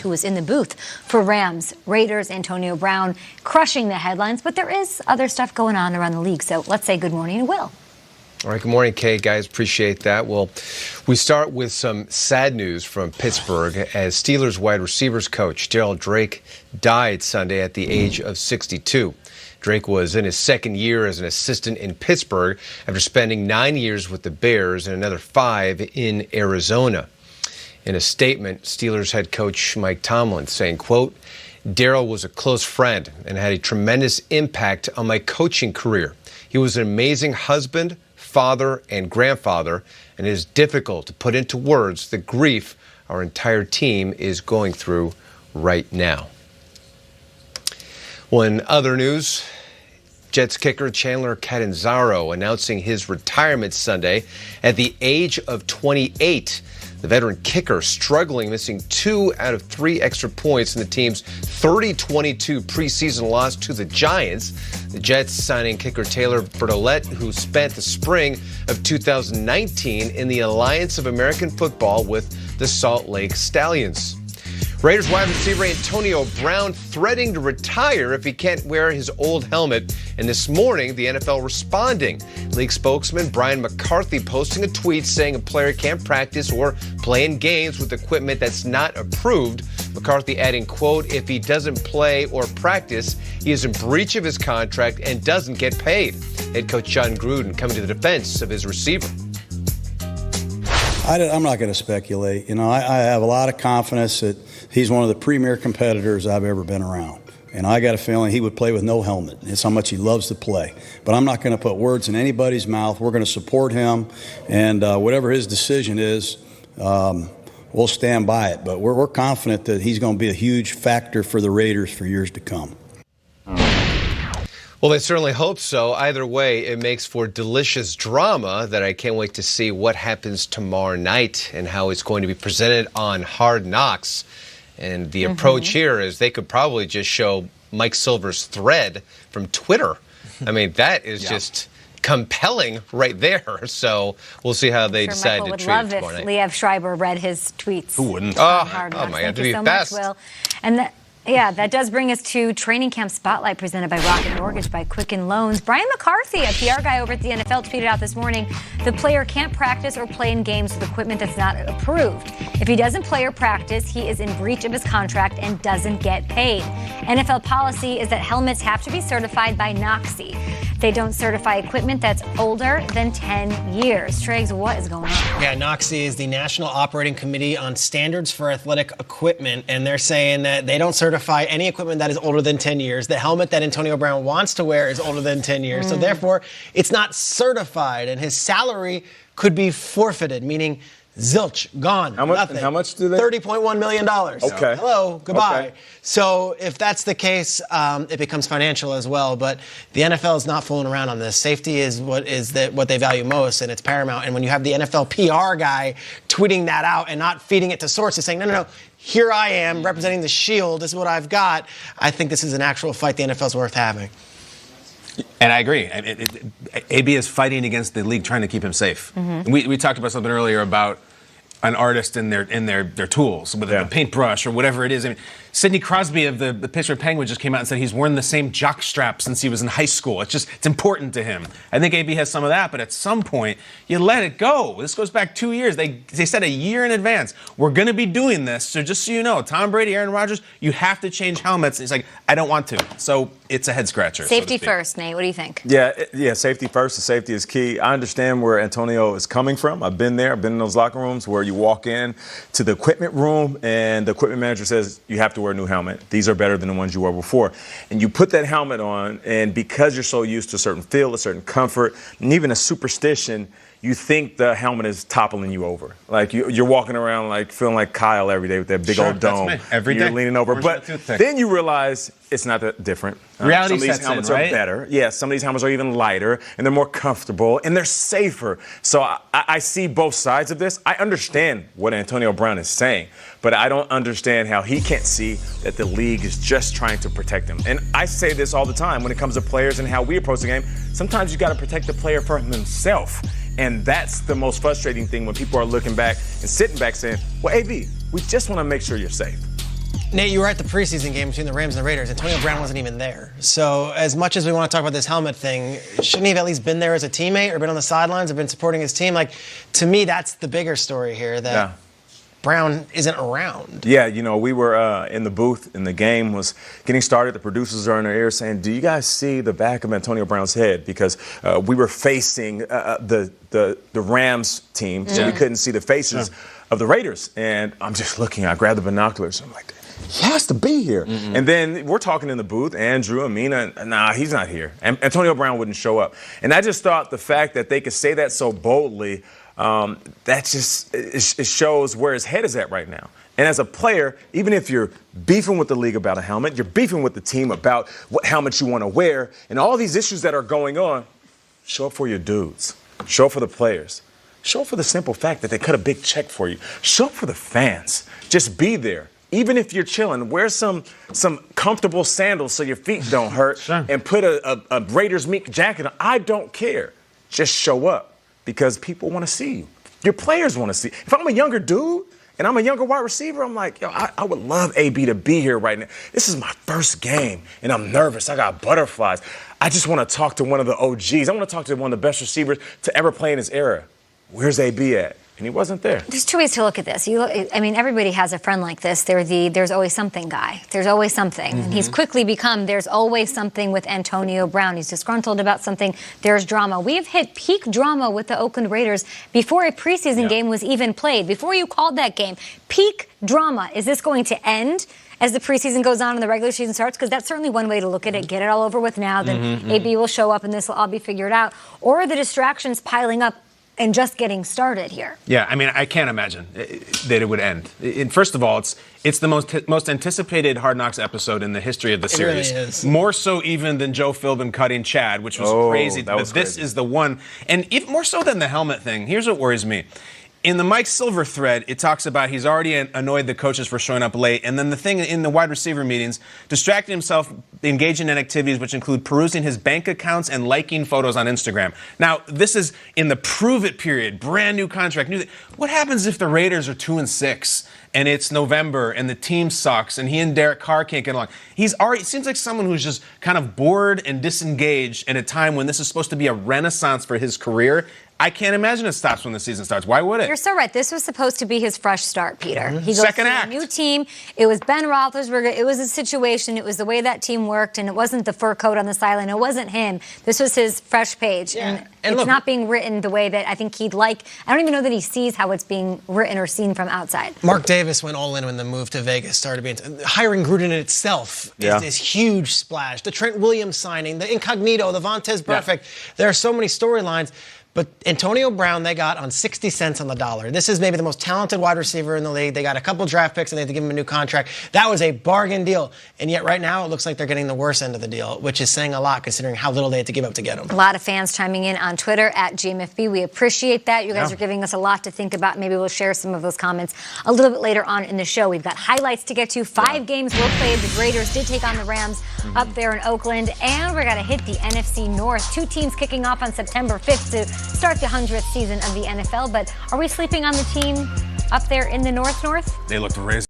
who was in the booth for Rams. Raiders, Antonio Brown crushing the headlines, but there is other stuff going on around the league. So let's say good morning to Will. All right, good morning, Kay, guys. Appreciate that. Well, we start with some sad news from Pittsburgh as Steelers wide receivers coach Darryl Drake died Sunday at the age of 62. Drake was in his second year as an assistant in Pittsburgh after spending 9 years with the Bears and another 5 in Arizona. In a statement, Steelers head coach Mike Tomlin saying, quote, "Darryl was a close friend and had a tremendous impact on my coaching career. He was an amazing husband, father, and grandfather, and it is difficult to put into words the grief our entire team is going through right now." Well, in other news, Jets kicker Chandler Catanzaro announcing his retirement Sunday at the age of 28. The veteran kicker struggling, missing 2 out of 3 extra points in the team's 30-22 preseason loss to the Giants. The Jets signing kicker Taylor Bertolette, who spent the spring of 2019 in the Alliance of American Football with the Salt Lake Stallions. Raiders wide receiver Antonio Brown threatening to retire if he can't wear his old helmet. And this morning, the NFL responding. League spokesman Brian McCarthy posting a tweet saying a player can't practice or play in games with equipment that's not approved. McCarthy adding, quote, "If he doesn't play or practice, he is in breach of his contract and doesn't get paid." Head coach John Gruden coming to the defense of his receiver. I'm not going to speculate. I have a lot of confidence that he's one of the premier competitors I've ever been around. And I got a feeling he would play with no helmet. It's how much he loves to play. But I'm not going to put words in anybody's mouth. We're going to support him. And whatever his decision is, we'll stand by it. But we're confident that he's going to be a huge factor for the Raiders for years to come. Well, they certainly hope so. Either way, it makes for delicious drama that I can't wait to see what happens tomorrow night and how it's going to be presented on Hard Knocks. And the approach here is they could probably just show Mike Silver's thread from Twitter. I mean, that is just compelling right there. So we'll see how they decide to treat it tomorrow night. Michael would love if Liev Schreiber read his tweets. Who wouldn't? Oh my God. Thank you so much, Will. And that does bring us to Training Camp Spotlight presented by Rocket Mortgage by Quicken Loans. Brian McCarthy, a PR guy over at the NFL, tweeted out this morning, the player can't practice or play in games with equipment that's not approved. If he doesn't play or practice, he is in breach of his contract and doesn't get paid. NFL policy is that helmets have to be certified by NOCSI. They don't certify equipment that's older than 10 years. Triggs, what is going on? Yeah, NOCSI is the National Operating Committee on Standards for Athletic Equipment, and they're saying that they don't certify any equipment that is older than 10 years. The helmet that Antonio Brown wants to wear is older than 10 years, so therefore it's not certified, and his salary could be forfeited, meaning zilch, gone, nothing. How much do they? $30.1 million. Okay. Hello, goodbye. Okay. So if that's the case, it becomes financial as well. But the NFL is not fooling around on this. Safety is what they value most, and it's paramount. And when you have the NFL PR guy tweeting that out and not feeding it to sources, saying, no, here I am representing the Shield. This is what I've got. I think this is an actual fight the NFL's worth having. And I agree. AB is fighting against the league, trying to keep him safe. We talked about something earlier about an artist in their tools, whether a paintbrush or whatever it is. I mean, Sidney Crosby of the Pittsburgh Penguins just came out and said he's worn the same jock strap since he was in high school. It's important to him. I think AB has some of that, but at some point, you let it go. This goes back 2 years. They said a year in advance, we're going to be doing this. So just so you know, Tom Brady, Aaron Rodgers, you have to change helmets. And he's like, I don't want to. So it's a head scratcher. Safety first, Nate. What do you think? Yeah, safety first. The safety is key. I understand where Antonio is coming from. I've been there. I've been in those locker rooms where you walk in to the equipment room and the equipment manager says you have to wear a new helmet. These are better than the ones you wore before. And you put that helmet on, and because you're so used to a certain feel, a certain comfort, and even a superstition, you think the helmet is toppling you over. Like you're walking around like feeling like Kyle every day with that big old dome. That's me. Every day. You're leaning over. But then you realize it's not that different. Reality some of these sets helmets in, right? are better. Yeah, some of these helmets are even lighter, and they're more comfortable, and they're safer. So I see both sides of this. I understand what Antonio Brown is saying, but I don't understand how he can't see that the league is just trying to protect him. And I say this all the time when it comes to players and how we approach the game. Sometimes you got to protect the player from himself. And that's the most frustrating thing when people are looking back and sitting back saying, well, AB, we just want to make sure you're safe. Nate, you were at the preseason game between the Rams and the Raiders. Antonio Brown wasn't even there. So as much as we want to talk about this helmet thing, shouldn't he have at least been there as a teammate or been on the sidelines or been supporting his team? Like, to me, that's the bigger story here, that Brown isn't around. Yeah, we were in the booth and the game was getting started. The producers are in their ear saying, do you guys see the back of Antonio Brown's head? Because we were facing the Rams team, so we couldn't see the faces of the Raiders. And I'm just looking, I grabbed the binoculars. I'm like, he has to be here. And then we're talking in the booth, Andrew, Amina, nah, he's not here. And Antonio Brown wouldn't show up. And I just thought the fact that they could say that so boldly, that just it shows where his head is at right now. And as a player, even if you're beefing with the league about a helmet, you're beefing with the team about what helmet you want to wear, and all these issues that are going on, show up for your dudes. Show up for the players. Show up for the simple fact that they cut a big check for you. Show up for the fans. Just be there. Even if you're chilling, wear some comfortable sandals so your feet don't hurt, and put a Raiders meat jacket on. I don't care. Just show up because people want to see you. Your players want to see. If I'm a younger dude and I'm a younger wide receiver, I'm like, yo, I would love AB to be here right now. This is my first game, and I'm nervous. I got butterflies. I just want to talk to one of the OGs. I want to talk to one of the best receivers to ever play in his era. Where's AB at? And he wasn't there. There's two ways to look at this. Everybody has a friend like this. They're the there's always something guy. There's always something. And he's quickly become there's always something with Antonio Brown. He's disgruntled about something. There's drama. We have hit peak drama with the Oakland Raiders before a preseason game was even played, before you called that game. Peak drama. Is this going to end as the preseason goes on and the regular season starts? Because that's certainly one way to look at it. Get it all over with now. Then AB will show up and this will all be figured out. Or are the distractions piling up and just getting started here? Yeah, I can't imagine that it would end. First of all, it's the most anticipated Hard Knocks episode in the history of the series. It really is. More so even than Joe Philbin cutting Chad, which was crazy. That was this crazy. is the one. And even more so than the helmet thing, here's what worries me. In the Mike Silver thread, it talks about he's already annoyed the coaches for showing up late. And then the thing in the wide receiver meetings, distracting himself, engaging in activities which include perusing his bank accounts and liking photos on Instagram. Now, this is in the prove it period, brand new contract. What happens if the Raiders are 2-6 and it's November and the team sucks and he and Derek Carr can't get along? It seems like someone who's just kind of bored and disengaged in a time when this is supposed to be a renaissance for his career. I can't imagine it stops when the season starts. Why would it? You're so right. This was supposed to be his fresh start, Peter. He goes Second to act. a new team. It was Ben Roethlisberger. It was a situation. It was the way that team worked, and it wasn't the fur coat on the sideline. It wasn't him. This was his fresh page. Yeah. And it's look, not being written the way that I think he'd like. I don't even know that he sees how it's being written or seen from outside. Mark Davis went all in when the move to Vegas started being. Hiring Gruden in itself is this huge splash. The Trent Williams signing, the Incognito, the Vontaze Perfect. There are so many storylines. But Antonio Brown, they got on 60 cents on the dollar. This is maybe the most talented wide receiver in the league. They got a couple draft picks and they had to give him a new contract. That was a bargain deal. And yet right now it looks like they're getting the worst end of the deal, which is saying a lot considering how little they had to give up to get him. A lot of fans chiming in on Twitter at GMFB. We appreciate that. You guys are giving us a lot to think about. Maybe we'll share some of those comments a little bit later on in the show. We've got highlights to get to. 5 games were played. The Raiders did take on the Rams up there in Oakland. And we're going to hit the NFC North. 2 teams kicking off on September 5th to start the 100th season of the NFL. But are we sleeping on the team up there in the North? They looked razor